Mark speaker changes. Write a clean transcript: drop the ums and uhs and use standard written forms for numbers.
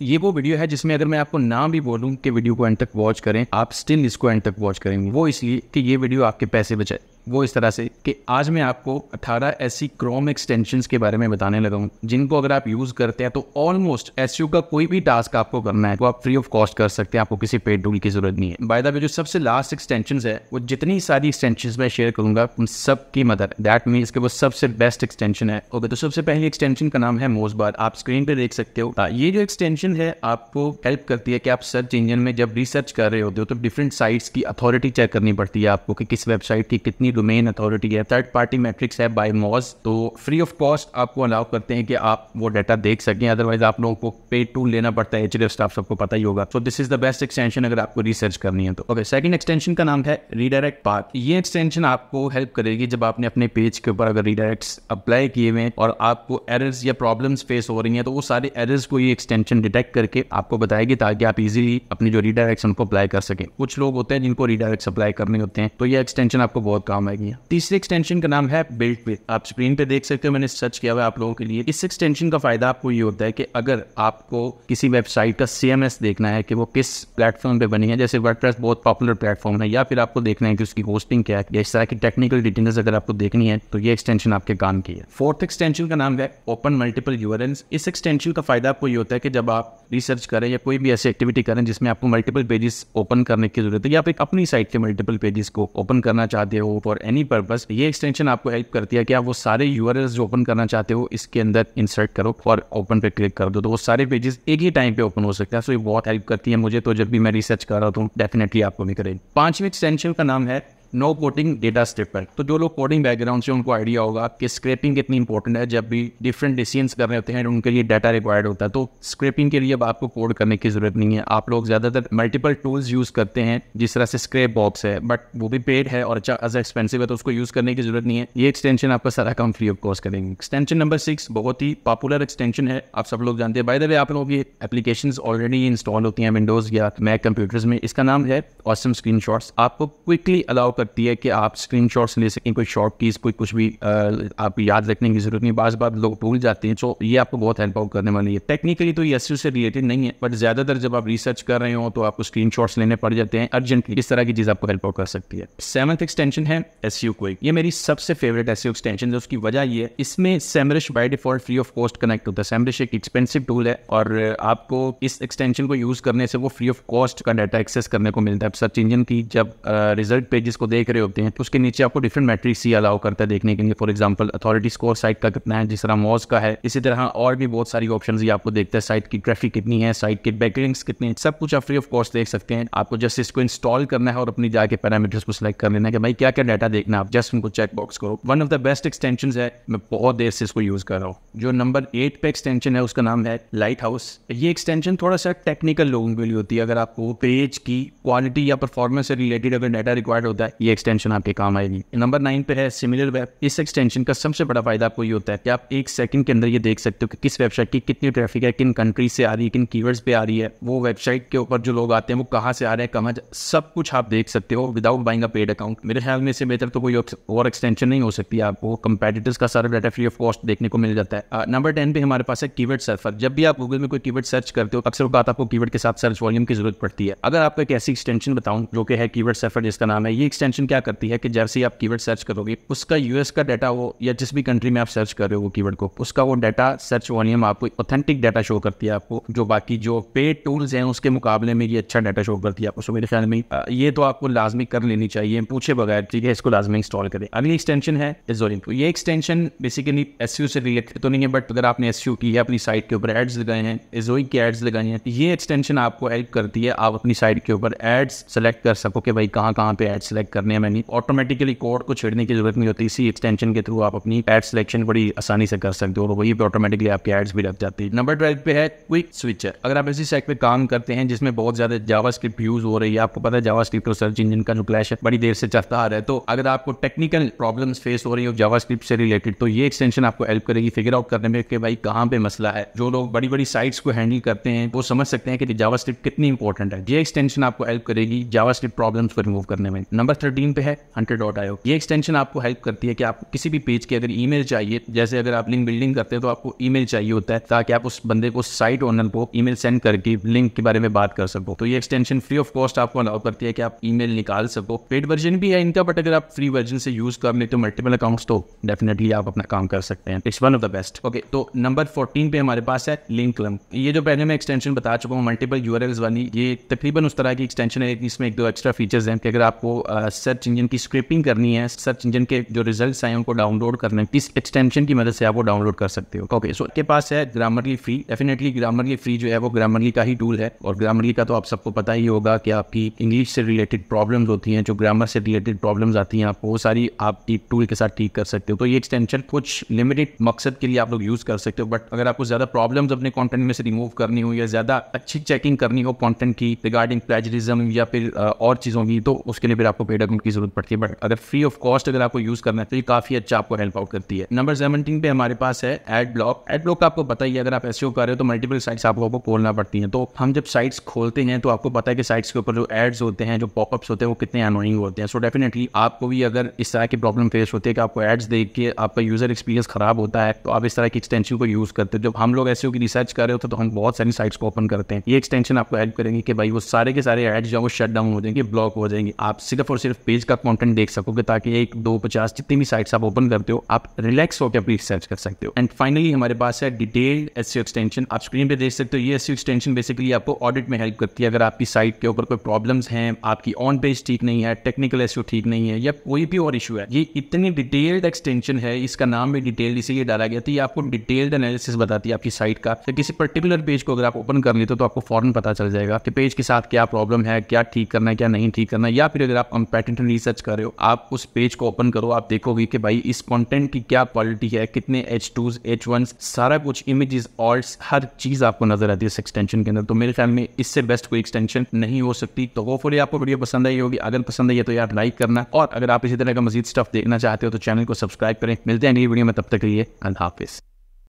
Speaker 1: ये वो वीडियो है जिसमें अगर मैं आपको ना भी बोलूं कि वीडियो को एंड तक वॉच करें, आप स्टिल इसको एंड तक वॉच करेंगे। वो इसलिए कि ये वीडियो आपके पैसे बचाए। वो इस तरह से कि आज मैं आपको 18 ऐसी क्रोम एक्सटेंशंस के बारे में बताने लगा हूँ जिनको अगर आप यूज करते हैं तो ऑलमोस्ट एसईओ का कोई भी टास्क आपको करना है तो आप फ्री ऑफ कॉस्ट कर सकते हैं। आपको किसी पेड टूल की जरूरत नहीं है। बाय द वे, जो सबसे लास्ट एक्सटेंशंस है वो जितनी सारी एक्सटेंशंस मैं शेयर करूंगा उन सब की मदर, दैट मीन्स कि वो सबसे बेस्ट एक्सटेंशन है। ओके, तो सबसे पहली एक्सटेंशन का नाम है मोजबार। आप स्क्रीन पे देख सकते हो। ये जो एक्सटेंशन है आपको हेल्प करती है कि आप सर्च इंजन में जब रिसर्च कर रहे होते हो तो डिफरेंट साइट्स की अथॉरिटी चेक करनी पड़ती है आपको कि किस वेबसाइट की कितनी डोमेन अथॉरिटी है। थर्ड पार्टी मैट्रिक्स है बाय मोज, तो फ्री ऑफ कॉस्ट आपको अलाउ करते हैं कि आप वो डाटा देख सकें। अदरवाइज आप लोगों को पेड टूल लेना पड़ता है। एचडीएफ स्टाफ सबको पता ही होगा। So this is the best extension अगर आपको रिसर्च करनी है तो। ओके, सेकंड एक्सटेंशन का नाम है रीडायरेक्ट पाथ। ये एक्सटेंशन आपको हेल्प करेगी जब आपने अपने पेज के ऊपर अगर रीडायरेक्ट्स अप्लाई किए हुए और आपको एरर्स या प्रॉब्लम्स फेस हो रही हैं तो वो सारे एरर्स को ये एक्सटेंशन डिटेक्ट करके आपको बताएगी ताकि आप इजीली अपनी जो रीडायरेक्ट्स उनको अप्लाई कर सकें। कुछ लोग होते हैं जिनको रीडायरेक्ट्स अप्लाई करने होते हैं तो ये एक्सटेंशन आपको बहुत काम आएगी। तीसरे एक्सटेंशन का नाम है बिल्ड विद। आप स्क्रीन पे देख सकते हो, मैंने सर्च किया हुआ है आप लोगों के लिए। इस एक्सटेंशन का फायदा आपको ये होता है कि अगर आपको किसी वेबसाइट का सीएमएस देखना है कि वो किस प्लेटफॉर्म पे बनी है, जैसे वर्डप्रेस बहुत पॉपुलर प्लेटफॉर्म है, या फिर आपको देखना है कि उसकी होस्टिंग क्या है या इस तरह की टेक्निकल डिटेल्स अगर आपको देखनी है तो ये एक्सटेंशन आपके काम की है। फोर्थ एक्सटेंशन का नाम है ओपन मल्टीपल यूआरएल्स। इस एक्सटेंशन का फायदा आपको ये होता है कि जब आप रिसर्च करें या कोई भी ऐसी एक्टिविटी करें जिसमें आपको मल्टीपल पेजेस ओपन करने की जरूरत है या आप अपनी साइट के मल्टीपल पेजेस को ओपन करना चाहते हो फॉर एनी पर्पस, ये एक्सटेंशन आपको हेल्प करती है कि आप वो सारे यूआरएल्स जो ओपन करना चाहते हो इसके अंदर इंसर्ट करो और ओपन पे क्लिक कर दो तो वो सारे पेजेस एक ही टाइम पे ओपन हो सकते हैं। सो ये बहुत हेल्प करती है मुझे, तो जब भी मैं रिसर्च कर रहा हूँ डेफिनेटली आपको भी करें। पांचवें एक्सटेंशन का नाम है नो कोडिंग डेटा स्क्रेपर। तो जो लोग कोडिंग बैकग्राउंड से उनको आइडिया होगा कि स्क्रैपिंग कितनी इंपॉर्टेंट है। जब भी डिफरेंट डिसीजंस कर रहे होते हैं उनके लिए डाटा रिक्वायर्ड होता है तो स्क्रैपिंग के लिए अब आपको कोड करने की जरूरत नहीं है। आप लोग ज्यादातर मल्टीपल टूल्स यूज करते हैं, जिस तरह से स्क्रैप बॉक्स है, बट वो भी पेड है और अच्छा एक्सपेंसिव है तो उसको यूज करने की जरूरत नहीं है। ये एक्सटेंशन आपका सारा काम फ्री ऑफ कॉस्ट करेंगे। एक्सटेंशन नंबर 6 बहुत ही पॉपुलर एक्सटेंशन है, आप सब लोग जानते हैं। बाय द वे, आप लोगों की एप्लीकेशंस ऑलरेडी इंस्टॉल होती हैं विंडोज या मैक कंप्यूटर्स में। इसका नाम है ऑसम स्क्रीनशॉट्स। आपको क्विकली अलाउ करती है कि आप स्क्रीनशॉट्स ले सकें, कोई शॉर्ट कीज, कोई कुछ भी आप याद रखने की जरूरत नहीं। बार बार लोग भूल जाते हैं, तो ये आपको बहुत हेल्प आउट करने वाली है। टेक्निकली तो ये एसईओ से रिलेटेड नहीं है, बट ज्यादातर जब आप रिसर्च कर रहे हो तो आपको स्क्रीनशॉट्स लेने पड़ जाते हैं अर्जेंटली। इस तरह की चीज आपको हेल्प आउट कर सकती है। 7th एक्सटेंशन है एसईओ क्विक। ये मेरी सबसे फेवरेट एसईओ एक्सटेंशन है। उसकी वजह ये है, इसमें Semrush by default free of cost connect होता है। सेमरिश एक एक्सपेंसिव टूल है और आपको इस एक्सटेंशन को यूज करने से वो फ्री ऑफ कॉस्ट का डाटा एक्सेस करने को मिलता है। सर्च इंजन की जब रिजल्ट पेजेस को देख रहे होते हैं तो उसके नीचे आपको डिफरेंट मैट्रिक्स ही अलाउ करता है देखने के लिए। For example authority score site का कितना है, जिस तरह मॉज का है, इसी तरह और भी बहुत सारी ऑप्शंस ही आपको देखता है। साइट की ट्रैफिक कितनी है, साइट के बैकलिंक्स कितने हैं, सब कुछ आप फ्री ऑफ कॉस्ट देख सकते हैं। आपको जस्ट इसको इंस्टॉल करना है और अपनी जाके पैरामीटर्स को सिलेक्ट कर लेना है कि भाई क्या क्या डाटा देखना है, आप जस्ट उनको चेक बॉक्स करो। One of the best extensions है, मैं बहुत देर से इसको यूज कर रहा हूँ। जो नंबर 8 पे एक्सटेंशन है उसका नाम है लाइट हाउस। ये एक्सटेंशन थोड़ा सा टेक्निकल लोगों के लिए होती है। अगर आपको पेज की क्वालिटी या परफॉर्मेंस से रिलेटेड अगर डाटा रिक्वायर्ड होता है ये एक्सटेंशन आपके काम आएगी। नंबर 9 पे है सिमिलर वेब। इस एक्सटेंशन का सबसे बड़ा फायदा आपको ये होता है कि आप एक सेकंड के अंदर ये देख सकते हो कि किस वेबसाइट की कितनी ट्रैफिक है, किन कंट्रीज से आ रही है, किन कीवर्ड्स पे आ रही है, वो वेबसाइट के ऊपर जो लोग आते हैं वो कहाँ से आ रहे हैं, कहाँ, सब कुछ आप देख सकते हो without buying a paid account. मेरे ख्याल में इससे बेहतर तो कोई और एक्सटेंशन नहीं हो सकती। आपको कंपेटिटर्स का सारा डाटा फ्री ऑफ कॉस्ट देखने को मिल जाता है। नंबर 10 पे हमारे पास है कीवर्ड सर्फर। जब भी आप गूगल में कोई कीवर्ड सर्च करते हो अक्सर बात आपको कीवर्ड के साथ सर्च वॉल्यूम की जरूरत पड़ती है। अगर आपको एक ऐसी एक्सटेंशन बताऊं जो कि है कीवर्ड सर्फर जिसका नाम है, ये एक्सटेंशन क्या करती है कि जैसे ही आप कीवर्ड सर्च करोगे उसका यूएस का डाटा वो या जिस भी कंट्री में आप सर्च कर रहे हो वो कीवर्ड को, उसका वो डाटा सर्च वॉल्यूम आपको ऑथेंटिक डाटा शो करती है। आपको जो बाकी जो पेड टूल्स हैं उसके मुकाबले में ये अच्छा डाटा शो करती है आपको। सो मेरे ख्याल में ये तो आपको लाजमी कर लेनी चाहिए पूछे बगैर, ठीक है, इसको लाजमी इंस्टॉल करें। अगली एक्सटेंशन है एज़ोरिंग। ये एक्सटेंशन बेसिकली एसईओ से रिलेटेड तो नहीं है, बट अगर आपने एसईओ की है, अपनी साइट के ऊपर एड्स लगाए हैं, एज़ोरिंग के एड्स लगाए हैं, ये एक्सटेंशन आपको हेल्प करती है आप अपनी साइट के ऊपर एड्स सेलेक्ट कर सको कि भाई कहाँ पे एड्स सेलेक्ट करने हैं। मैंने ऑटोमेटिकली कोड को छेड़ने की जरूरत नहीं होती। इसी एक्सटेंशन के थ्रू आप अपनी एड सिलेक्शन बड़ी आसानी से कर सकते हो और वही पे ऑटोमेटिकली आपके एड्स भी लग जाती है। नंबर 12 पे है क्विक स्विचर। अगर आप ऐसी साइट पे काम करते हैं जिसमें बहुत ज्यादा जावास्क्रिप्ट यूज हो रही है, आपको पता है जावास्क्रिप्ट और सर्च इंजन का जो क्लैश है बड़ी देर से चलता आ रहा है, तो अगर आपको टेक्निकल प्रॉब्लम्स फेस हो रही हो जावास्क्रिप्ट से रिलेटेड तो ये एक्सटेंशन आपको हेल्प करेगी फिगर आउट करने में कि भाई कहाँ पे मसला है। जो लोग बड़ी बड़ी साइट्स को हैंडल करते हैं वो समझ सकते हैं कि जावास्क्रिप्ट कितनी इंपॉर्टेंट है। ये एक्सटेंशन आपको हेल्प करेगी जावास्क्रिप्ट प्रॉब्लम्स को रिमूव करने में। नंबर 13 पे है hunter.io। ये एक्सटेंशन आपको हेल्प करती है कि आपको किसी भी पेज के अगर ईमेल चाहिए, जैसे अगर आप लिंक बिल्डिंग करते हैं तो आपको ईमेल चाहिए होता है ताकि आप उस बंदे को, साइट ओनर को ईमेल सेंड करके लिंक के बारे में बात कर सको। तो ये एक्सटेंशन फ्री ऑफ कॉस्ट आपको अलाउ करती है कि आप ईमेल निकाल सको। पेड वर्जन भी है इनका, बट अगर आप फ्री वर्जन से यूज कर लेते हो मल्टीपल अकाउंट्स तो डेफिनेटली आप अपना काम कर सकते हैं। It's one of the best. Okay, तो नंबर 14 पे हमारे पास है लिंकलम। ये जो पहले मैं एक्सटेंशन बता चुका हूँ मल्टीपल यूआरएल्स वाली, ये तकरीबन उस तरह की एक्सटेंशन है। इसमें एक दो एक्स्ट्रा फीचर्स हैं कि अगर आपको सर्च इंजन की स्क्रैपिंग करनी है, सर्च इंजन के जो रिजल्ट्स आए उनको डाउनलोड करना है, इस एक्सटेंशन की मदद से आप वो डाउनलोड कर सकते हो। ओके, सो के पास है Grammarly free. Definitely Grammarly free जो है वो ग्रामरली का ही टूल है, और ग्रामरली का तो आप सबको पता ही होगा कि आपकी इंग्लिश से रिलेटेड प्रॉब्लम्स होती हैं, जो ग्रामर से रिलेटेड प्रॉब्लम्स आती हैं, आपको वो सारी आप एक टूल के साथ ठीक कर सकते हो। तो ये एक्सटेंशन कुछ लिमिटेड मकसद के लिए आप लोग यूज कर सकते हो, बट अगर आपको ज्यादा प्रॉब्लम्स अपने कंटेंट में से रिमूव करनी हो या ज्यादा अच्छी चेकिंग करनी हो कंटेंट की रिगार्डिंग प्लेजरिज्म या फिर और चीजों की, तो उसके लिए फिर आपको पेड अकाउंट की जरूरत पड़ती है। बट अगर फ्री ऑफ कॉस्ट अगर आपको यूज करना है तो ये काफी अच्छा आपको हेल्प आउट करती है। नंबर 17 पे हमारे पास है एड ब्लॉक। एड ब्लॉक आपको पता ही है, अगर आप एसईओ कर रहे हो तो मल्टीपल साइट्स आपको खोलना पड़ती हैं। तो हम जब साइट्स खोलते हैं तो आपको पता है कि साइट्स के ऊपर जो एड्स होते हैं, जो पॉपअप्स होते हैं, वो कितने अनोइंग होते हैं। सो डेफिनेटली आपको भी अगर इस तरह की प्रॉब्लम फेस होती है कि आपको एड्स देख के आपका यूजर एक्सपीरियंस खराब होता है, तो आप इस तरह की एक्सटेंशन को यूज करते हो। जब हम लोग एसईओ की रिसर्च कर रहे होते हैं तो हम बहुत सारी साइट्स को ओपन करते हैं। ये एक्सटेंशन आपको हेल्प करेंगे कि भाई वो सारे के सारे एड्स जो वो शट डाउन हो जाएंगे, ब्लॉक हो जाएंगे। आप सिर्फ और सिर्फ पेज का कंटेंट देख सकोगे, ताकि 1, 2, 50 जितनी भी साइट्स आप ओपन करते हो आप रिलैक्स होकर अपनी रिसर्च कर सकते हो। एंड फाइनली हमारे पास है डिटेल्ड एसईओ एक्सटेंशन। आप स्क्रीन पे देख सकते हो, ये एसईओ एक्सटेंशन बेसिकली आपको ऑडिट में हेल्प करती है। अगर आपकी साइट के ऊपर कोई प्रॉब्लम्स हैं, आपकी ऑन पेज ठीक नहीं है, टेक्निकल एसईओ ठीक नहीं है, या कोई भी और इशू है, ये इतनी डिटेल्ड एक्सटेंशन है, इसका नाम भी डिटेल्ड इसीलिए डाला गया था। ये आपको डिटेल्ड एनालिसिस बताती है आपकी साइट का। तो किसी पर्टिकुलर पेज को अगर आप ओपन कर लेते हो तो आपको फौरन पता चल जाएगा कि पेज के साथ क्या प्रॉब्लम है, क्या ठीक करना है, क्या नहीं ठीक करना है। या फिर अगर आप कंपेटेंट रिसर्च कर रहे हो, आप उस पेज को ओपन करो, आप देखोगे कि भाई इस कंटेंट की क्या क्वालिटी है, कितने H2s, H1s, सारा कुछ, इमेजेस, ऑल्ट्स, हर चीज आपको नजर आती है इस एक्सटेंशन के अंदर। तो मेरे ख्याल में इससे बेस्ट कोई एक्सटेंशन नहीं हो सकती। तो होपफुली आपको वीडियो पसंद आई होगी। अगर पसंद आई है तो यार लाइक करना, और अगर आप इसी तरह का मजीद स्टफ देखना चाहते हो तो चैनल को सब्सक्राइब करें। मिलते हैं अगली वीडियो में, तब तक के लिए अल्लाह हाफिज।